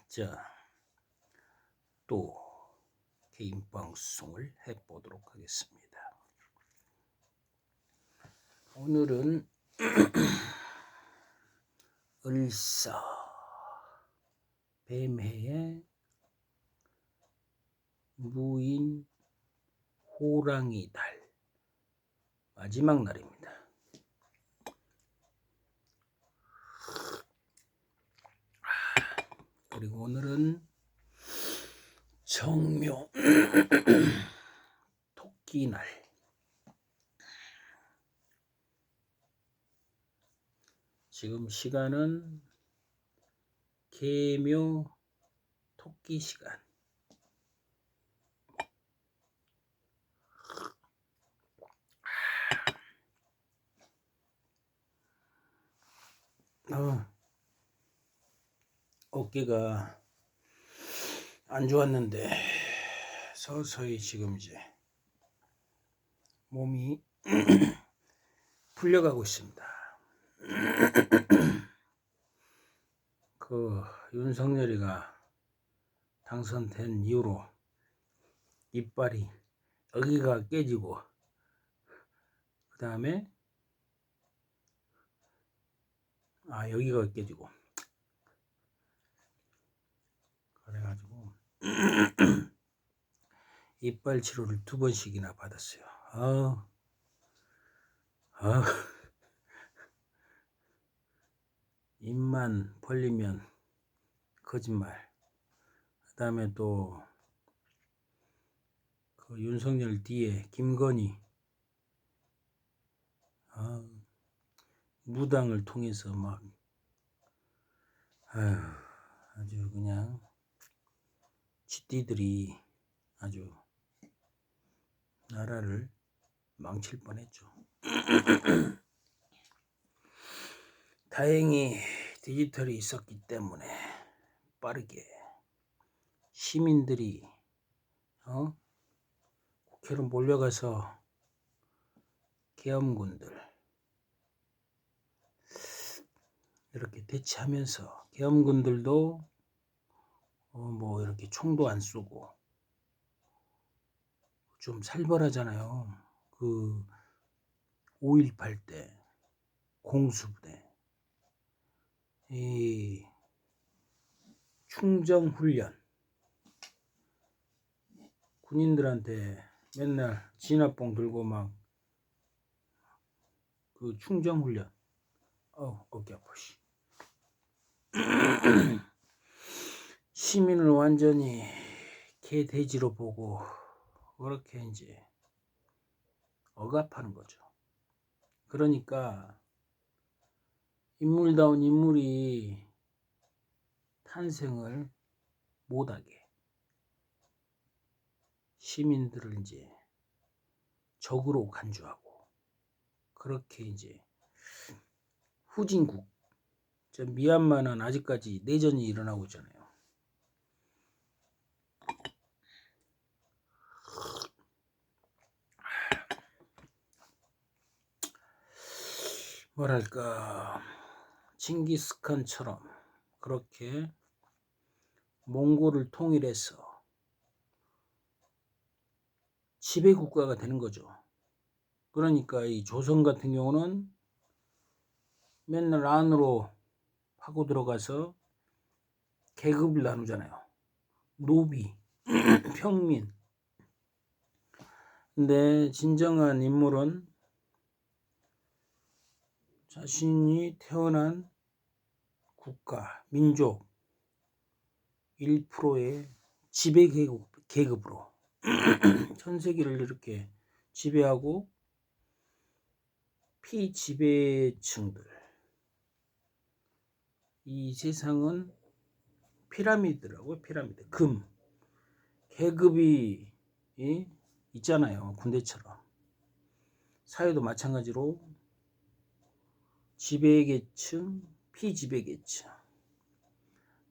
자, 또 개인 방송을 해보도록 하겠습니다. 오늘은 을사 뱀해의 무인 호랑이 달 마지막 날입니다. 그리고 오늘은 정묘 토끼날. 지금 시간은 개묘 토끼 시간. 어깨가 안 좋았는데 서서히 지금 이제 몸이 풀려가고 있습니다. 그 윤석열이가 당선된 이후로 이빨이 여기가 깨지고 그 다음에 여기가 깨지고 그래가지고 이빨 치료를 2번씩이나 받았어요. 입만 벌리면 거짓말. 그 다음에 또 그 윤석열 뒤에 김건희 무당을 통해서 막 아주 그냥 쥐띠들이 아주 나라를 망칠 뻔했죠. 다행히 디지털이 있었기 때문에 빠르게 시민들이 국회로 몰려가서 계엄군들 이렇게 대치하면서 계엄군들도 뭐 이렇게 총도 안 쏘고 좀 살벌하잖아요. 그 5.18 때 공수부대 이 충정훈련 군인들한테 맨날 진압봉 들고 막 그 충정훈련 어깨 아파. 시민을 완전히 개돼지로 보고 그렇게 이제 억압하는 거죠. 그러니까 인물다운 인물이 탄생을 못하게 시민들을 이제 적으로 간주하고 그렇게 이제 후진국 미얀마는 아직까지 내전이 일어나고 있잖아요. 뭐랄까 징기스칸처럼 그렇게 몽골을 통일해서 지배국가가 되는 거죠. 그러니까 이 조선 같은 경우는 맨날 안으로 파고 들어가서 계급을 나누잖아요. 노비, 평민. 근데 진정한 인물은 자신이 태어난 국가, 민족 1%의 지배 계급으로 전 세계를 이렇게 지배하고 피지배층들. 이 세상은 피라미드라고요. 피라미드. 금. 계급이 있잖아요. 군대처럼. 사회도 마찬가지로 지배계층, 피지배계층.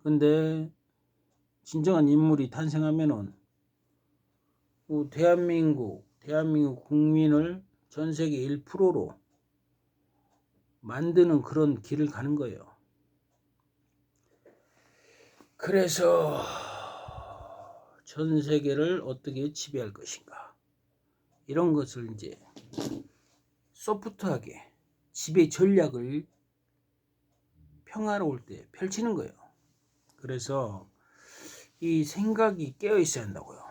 근데 진정한 인물이 탄생하면은 대한민국 국민을 전 세계 1%로 만드는 그런 길을 가는 거예요. 그래서 전 세계를 어떻게 지배할 것인가, 이런 것을 이제 소프트하게 지배 전략을 평화로울 때 펼치는 거예요. 그래서 이 생각이 깨어 있어야 한다고요.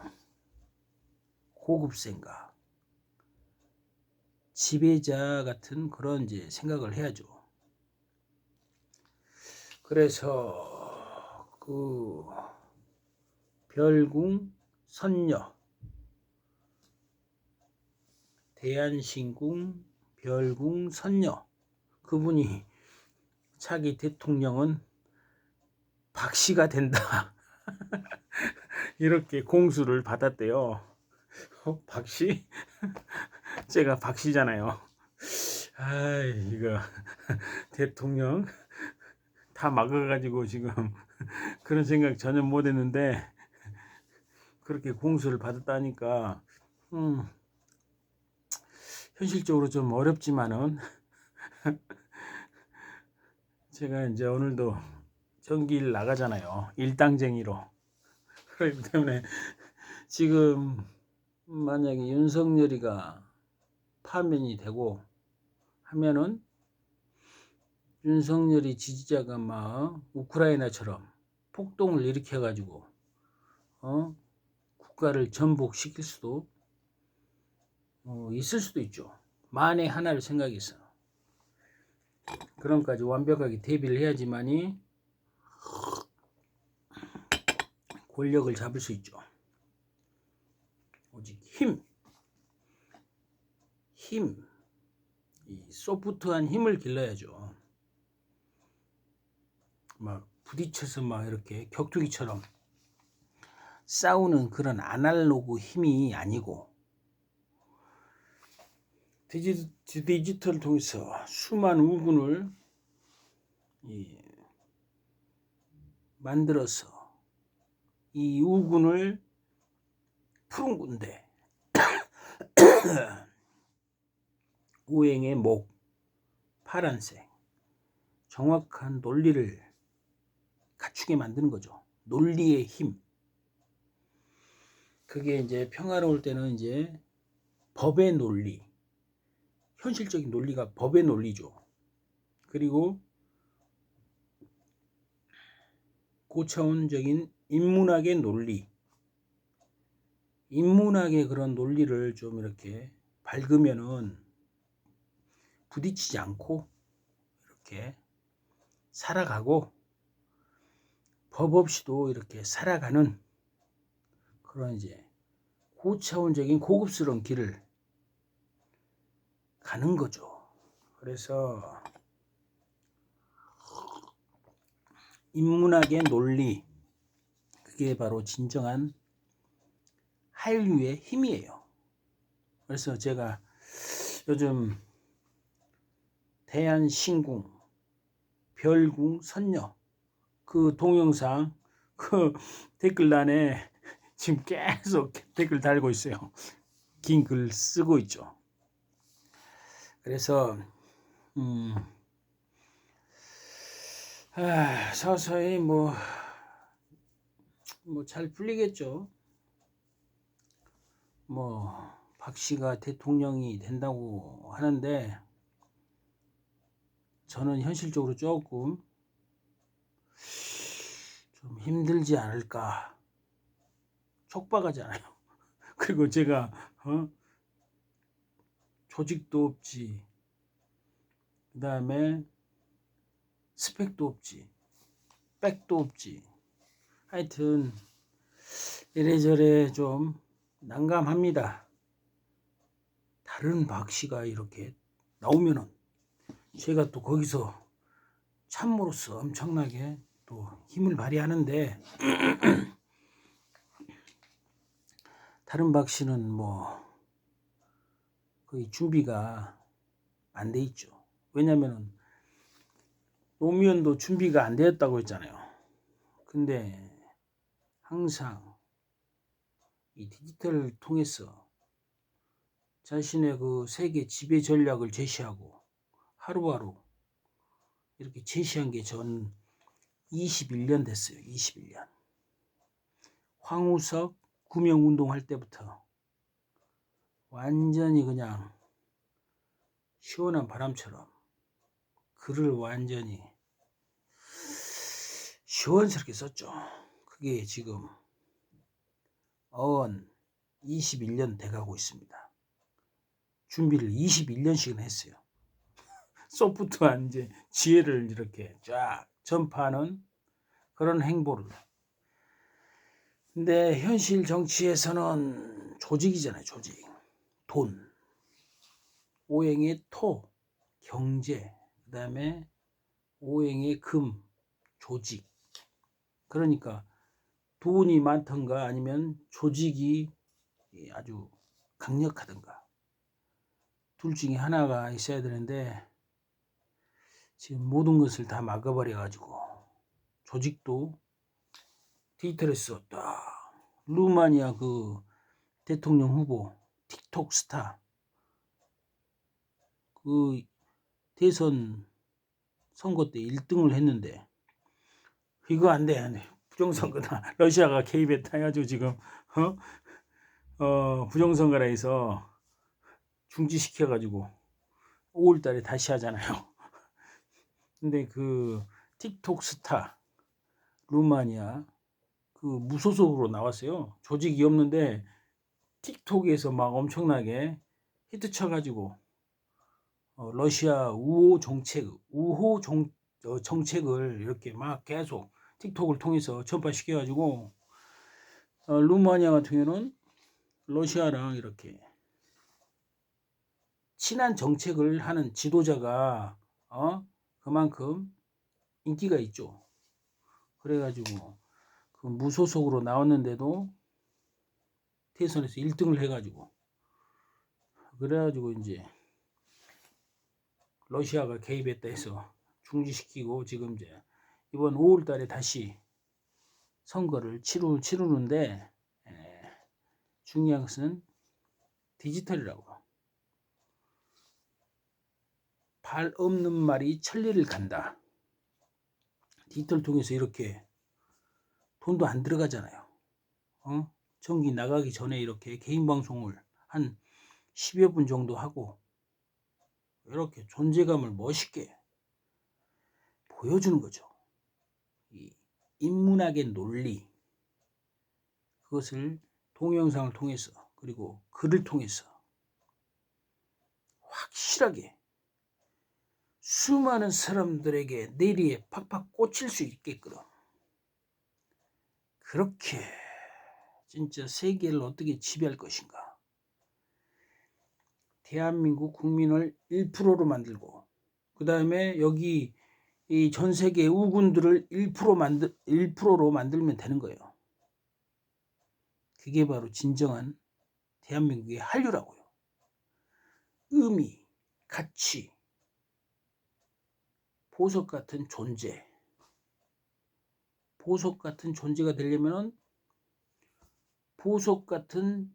고급 생각, 지배자 같은 그런 이제 생각을 해야죠. 그래서 그 별궁 선녀, 대한신궁 별궁 선녀, 그분이 차기 대통령은 박씨가 된다 이렇게 공수를 받았대요. 박씨? 제가 박씨잖아요. 아, 이거 대통령 다 막아가지고 지금 그런 생각 전혀 못했는데 그렇게 공수를 받았다니까 현실적으로 좀 어렵지만은 제가 이제 오늘도 전기일 나가잖아요. 일당쟁이로. 그렇기 때문에 지금 만약에 윤석열이가 파면이 되고 하면은 윤석열이 지지자가 막 우크라이나처럼 폭동을 일으켜 가지고 국가를 전복시킬 수도 있을 수도 있죠. 만에 하나를 생각해서. 그런까지 완벽하게 대비를 해야지만이 권력을 잡을 수 있죠. 오직 이 소프트한 힘을 길러야죠. 막 부딪혀서 막 이렇게 격투기처럼 싸우는 그런 아날로그 힘이 아니고 디지털을 통해서 수많은 우군을 만들어서 이 우군을 푸른 군데 우행의 목 파란색 정확한 논리를 갖추게 만드는 거죠. 논리의 힘. 그게 이제 평화로울 때는 이제 법의 논리, 현실적인 논리가 법의 논리죠. 그리고 고차원적인 인문학의 논리, 인문학의 그런 논리를 좀 이렇게 밝으면은 부딪히지 않고 이렇게 살아가고 법 없이도 이렇게 살아가는 그런 이제 고차원적인 고급스러운 길을 가는 거죠. 그래서 인문학의 논리, 그게 바로 진정한 한류의 힘이에요. 그래서 제가 요즘 대한신궁 별궁 선녀 그 동영상 그 댓글란에 지금 계속 댓글 달고 있어요. 긴 글 쓰고 있죠. 그래서 서서히 뭐 잘 풀리겠죠. 박씨가 대통령이 된다고 하는데 저는 현실적으로 조금 좀 힘들지 않을까. 촉박하잖아요. 그리고 제가 조직도 없지, 그 다음에 스펙도 없지, 백도 없지. 하여튼 이래저래 좀 난감합니다. 다른 박씨가 이렇게 나오면은 제가 또 거기서 참모로서 엄청나게 또 힘을 발휘하는데 다른 박씨는 거의 준비가 안 돼 있죠. 왜냐면은 노무현도 준비가 안 되었다고 했잖아요. 근데 항상 이 디지털을 통해서 자신의 그 세계 지배 전략을 제시하고 하루하루 이렇게 제시한 게 전 21년 됐어요. 21년. 황우석 구명운동할 때부터 완전히 그냥 시원한 바람처럼 글을 완전히 시원스럽게 썼죠. 그게 지금 21년 돼가고 있습니다. 준비를 21년씩이나 했어요. 소프트한 이제 지혜를 이렇게 쫙 전파하는 그런 행보를. 근데 현실 정치에서는 조직이잖아요. 조직. 돈. 오행의 토. 경제. 그 다음에 오행의 금. 조직. 그러니까 돈이 많던가 아니면 조직이 아주 강력하던가 둘 중에 하나가 있어야 되는데 지금 모든 것을 다 막아버려 가지고 조직도 디지털에서 딱 루마니아 그 대통령 후보 틱톡 스타 그 대선 선거 때 1등을 했는데 이거 안 돼, 안 돼. 부정선거다. 러시아가 개입했다 해가지고 지금 부정선거라 해서 중지시켜가지고 5월달에 다시 하잖아요. 근데 그 틱톡 스타 루마니아 그 무소속으로 나왔어요. 조직이 없는데 틱톡에서 막 엄청나게 히트 쳐가지고 러시아 정책을 이렇게 막 계속 틱톡을 통해서 전파시켜가지고 루마니아 같은 경우는 러시아랑 이렇게 친한 정책을 하는 지도자가 그만큼 인기가 있죠. 그래가지고 그 무소속으로 나왔는데도 대선에서 1등을 해가지고 그래가지고 이제 러시아가 개입했다 해서 중지시키고 지금 이제 이번 5월달에 다시 선거를 치르는데 중요한 것은 디지털이라고. 발 없는 말이 천리를 간다. 디지털 통해서 이렇게 돈도 안 들어가잖아요. 전기 나가기 전에 이렇게 개인 방송을 한 10여 분 정도 하고 이렇게 존재감을 멋있게 보여주는 거죠. 이 인문학의 논리 그것을 동영상을 통해서 그리고 글을 통해서 확실하게 수많은 사람들에게 뇌리에 팍팍 꽂힐 수 있게끔 그렇게 진짜 세계를 어떻게 지배할 것인가. 대한민국 국민을 1%로 만들고 그 다음에 여기 이 전 세계 우군들을 1%로 만들면 되는 거예요. 그게 바로 진정한 대한민국의 한류라고요. 의미, 가치, 보석 같은 존재. 보석 같은 존재가 되려면 보석 같은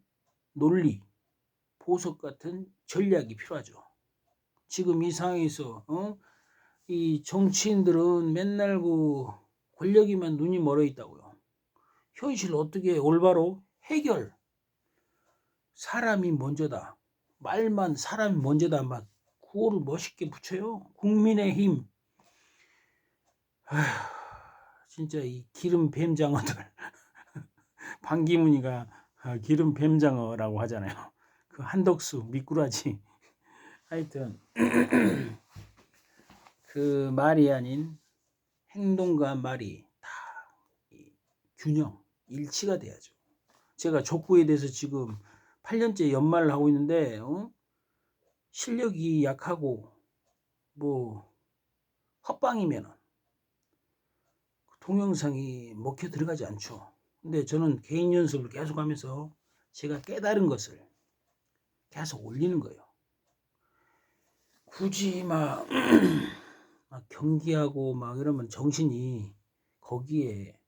논리, 보석 같은 전략이 필요하죠. 지금 이 상황에서 이 정치인들은 맨날 그 권력이만 눈이 멀어 있다고요. 현실 어떻게 올바로 해결. 사람이 먼저다. 말만 사람이 먼저다. 막 구호를 멋있게 붙여요. 국민의힘. 진짜 이 기름 뱀장어들. 반기문이가 기름 뱀장어라고 하잖아요. 그 한덕수 미꾸라지. 하여튼 그 말이 아닌 행동과 말이 다 균형, 일치가 돼야죠. 제가 족구에 대해서 지금 8년째 연말을 하고 있는데 실력이 약하고 뭐 헛방이면 동영상이 먹혀 들어가지 않죠. 근데 저는 개인 연습을 계속 하면서 제가 깨달은 것을 계속 올리는 거예요. 굳이 막 경기하고 막 이러면 정신이 거기에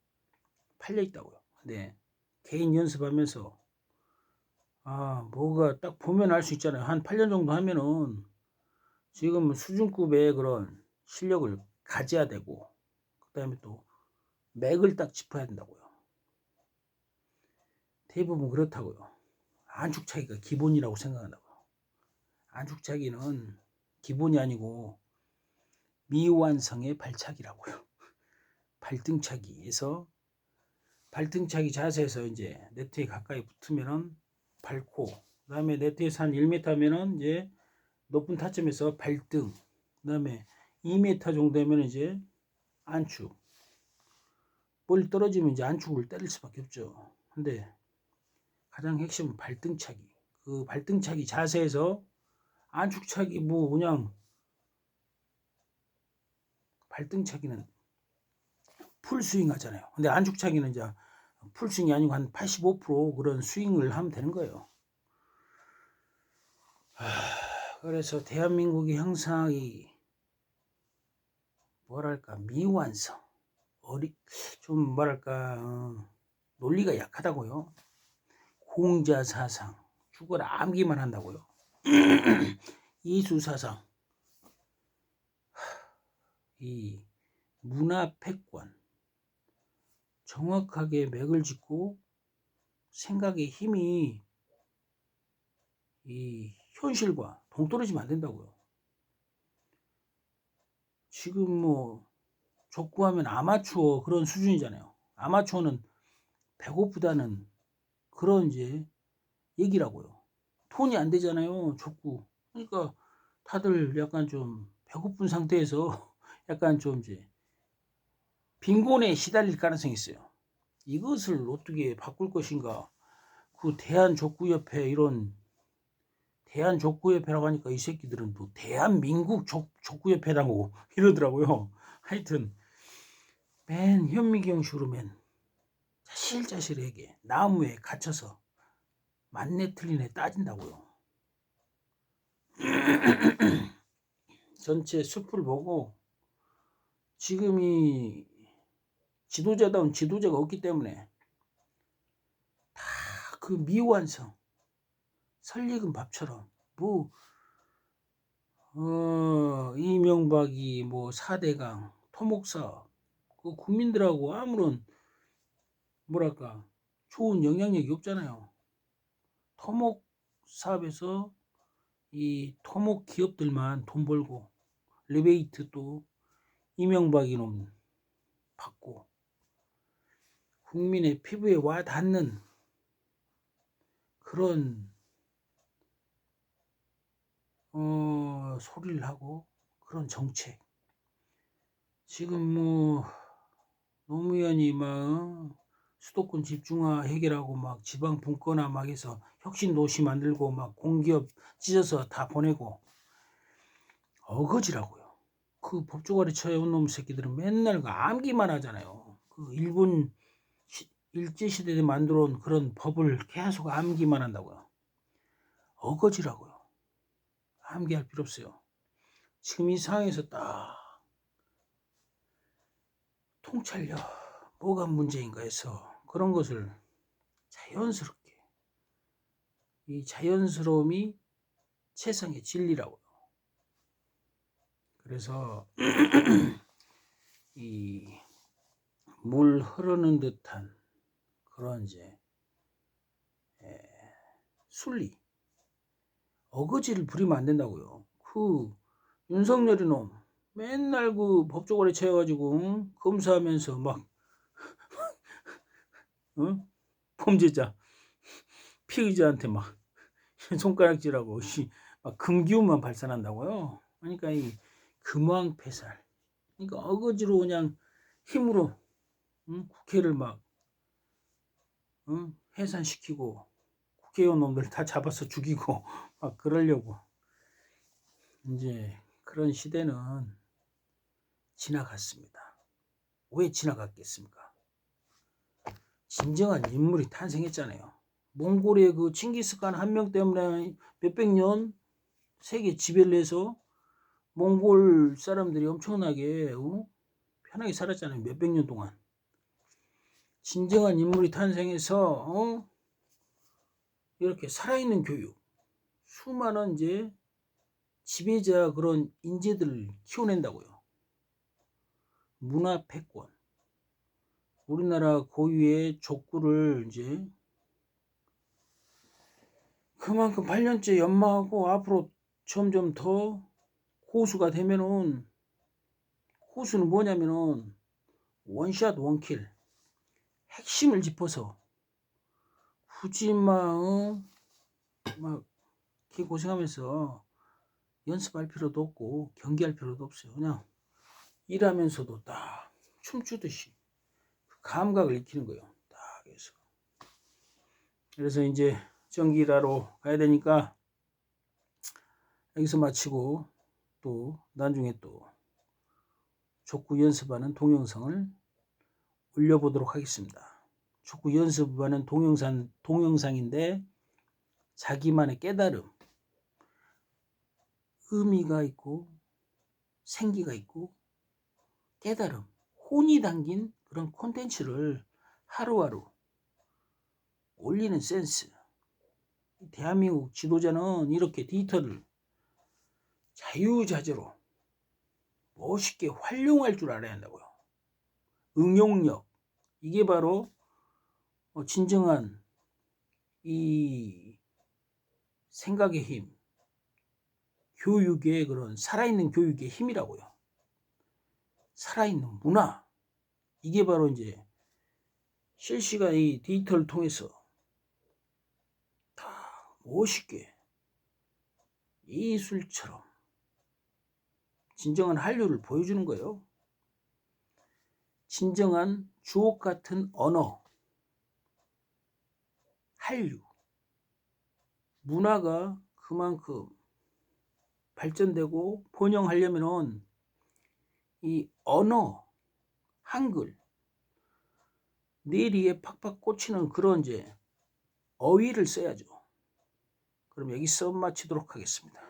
팔려 있다고요. 근데 개인 연습하면서 뭐가 딱 보면 알 수 있잖아요. 한 8년 정도 하면은 지금 수준급의 그런 실력을 가져야 되고 그다음에 또 맥을 딱 짚어야 된다고요. 대부분 그렇다고요. 안축차기가 기본이라고 생각한다고요. 안축차기는 기본이 아니고 미완성의 발차기라고요. 발등차기에서 발등차기 자세에서 이제 네트에 가까이 붙으면은 밟고, 그 다음에 네트에서 한 1m면은 이제 높은 타점에서 발등, 그 다음에 2m 정도 되면 이제 안축. 멀리 떨어지면 이제 안축을 때릴 수밖에 없죠. 근데 가장 핵심은 발등차기. 그 발등차기 자세에서 안축차기 뭐 그냥 발등차기는 풀스윙 하잖아요. 근데 안축차기는 이제 풀스윙이 아니고 한 85% 그런 스윙을 하면 되는 거예요. 그래서 대한민국이 항상 이 뭐랄까 미완성, 좀 뭐랄까 논리가 약하다고요. 공자사상, 죽어라 암기만 한다고요. 이수사상, 이 문화패권, 정확하게 맥을 짚고 생각의 힘이 이 현실과 동떨어지면 안 된다고요. 지금 뭐 족구하면 아마추어 그런 수준이잖아요. 아마추어는 배고프다는 그런 이제 얘기라고요. 톤이 안 되잖아요, 족구. 그러니까 다들 약간 좀 배고픈 상태에서 약간 좀 이제 빈곤에 시달릴 가능성이 있어요. 이것을 어떻게 바꿀 것인가? 그 대한족구협회 이런 대한족구협회라고 하니까 이 새끼들은 또 대한민국 족구협회라고 이러더라고요. 하여튼 맨 현미경식으로 맨 자실자실하게 나무에 갇혀서 맞네 틀리네 따진다고요. 전체 숲을 보고 지금 이 지도자다운 지도자가 없기 때문에 다 그 미완성 설익은 밥처럼 뭐 이명박이 뭐 4대강 토목사업 그 국민들하고 아무런 뭐랄까 좋은 영향력이 없잖아요. 토목 사업에서 이 토목 기업들만 돈 벌고 리베이트 또 이명박이 놈 받고 국민의 피부에 와 닿는 그런 소리를 하고 그런 정책. 지금 뭐 노무현이 막 수도권 집중화 해결하고 막 지방 분권화 막 해서 혁신 도시 만들고 막 공기업 찢어서 다 보내고 어거지라고요. 그 법조가리 쳐온 놈 새끼들은 맨날 그 암기만 하잖아요. 그 일본 일제시대에 만들어 온 그런 법을 계속 암기만 한다고요. 어거지라고요. 암기할 필요 없어요. 지금 이 상황에서 딱 통찰력 뭐가 문제인가 해서 그런 것을 자연스럽게 이 자연스러움이 세상의 진리라고요. 그래서 이 물 흐르는 듯한 그런 이제 순리 어거지를 부리면 안 된다고요. 그 윤석열이 놈 맨날 그 법조관에 채워가지고 검사하면서 막 범죄자 피의자한테 막 손가락질하고 막 금기운만 발산한다고요. 그러니까 이 금왕폐살. 그러니까 어거지로 그냥 힘으로 국회를 막 해산시키고 국회의원 놈들 다 잡아서 죽이고 막 그러려고 이제 그런 시대는 지나갔습니다. 왜 지나갔겠습니까? 진정한 인물이 탄생했잖아요. 몽골의 그 칭기스칸 한 명 때문에 몇백 년 세계 지배를 해서 몽골 사람들이 엄청나게 편하게 살았잖아요. 몇백 년 동안. 진정한 인물이 탄생해서 이렇게 살아있는 교육, 수많은 이제 지배자 그런 인재들을 키워낸다고요. 문화 패권. 우리나라 고유의 족구를 이제 그만큼 8년째 연마하고 앞으로 점점 더 고수가 되면은, 고수는 뭐냐면은 원샷 원킬, 핵심을 짚어서 굳이 막 이렇게 고생하면서 연습할 필요도 없고 경기할 필요도 없어요. 그냥 일하면서도 딱 춤추듯이 그 감각을 익히는 거예요. 딱 해서. 그래서 이제 전기라로 가야 되니까 여기서 마치고 또 나중에 또 족구 연습하는 동영상을 올려보도록 하겠습니다. 족구 연습하는 동영상인데 자기만의 깨달음, 의미가 있고 생기가 있고 깨달음, 혼이 담긴 그런 콘텐츠를 하루하루 올리는 센스. 대한민국 지도자는 이렇게 디지털을 자유자재로 멋있게 활용할 줄 알아야 한다고요. 응용력, 이게 바로 진정한 이 생각의 힘, 교육의 그런 살아있는 교육의 힘이라고요. 살아있는 문화, 이게 바로 이제 실시간 이 디지털을 통해서 다 멋있게 예술처럼 진정한 한류를 보여주는 거예요. 진정한 주옥 같은 언어, 한류, 문화가 그만큼 발전되고 번영하려면은 이 언어, 한글, 뇌리에 팍팍 꽂히는 그런 이제 어휘를 써야죠. 그럼 여기서 마치도록 하겠습니다.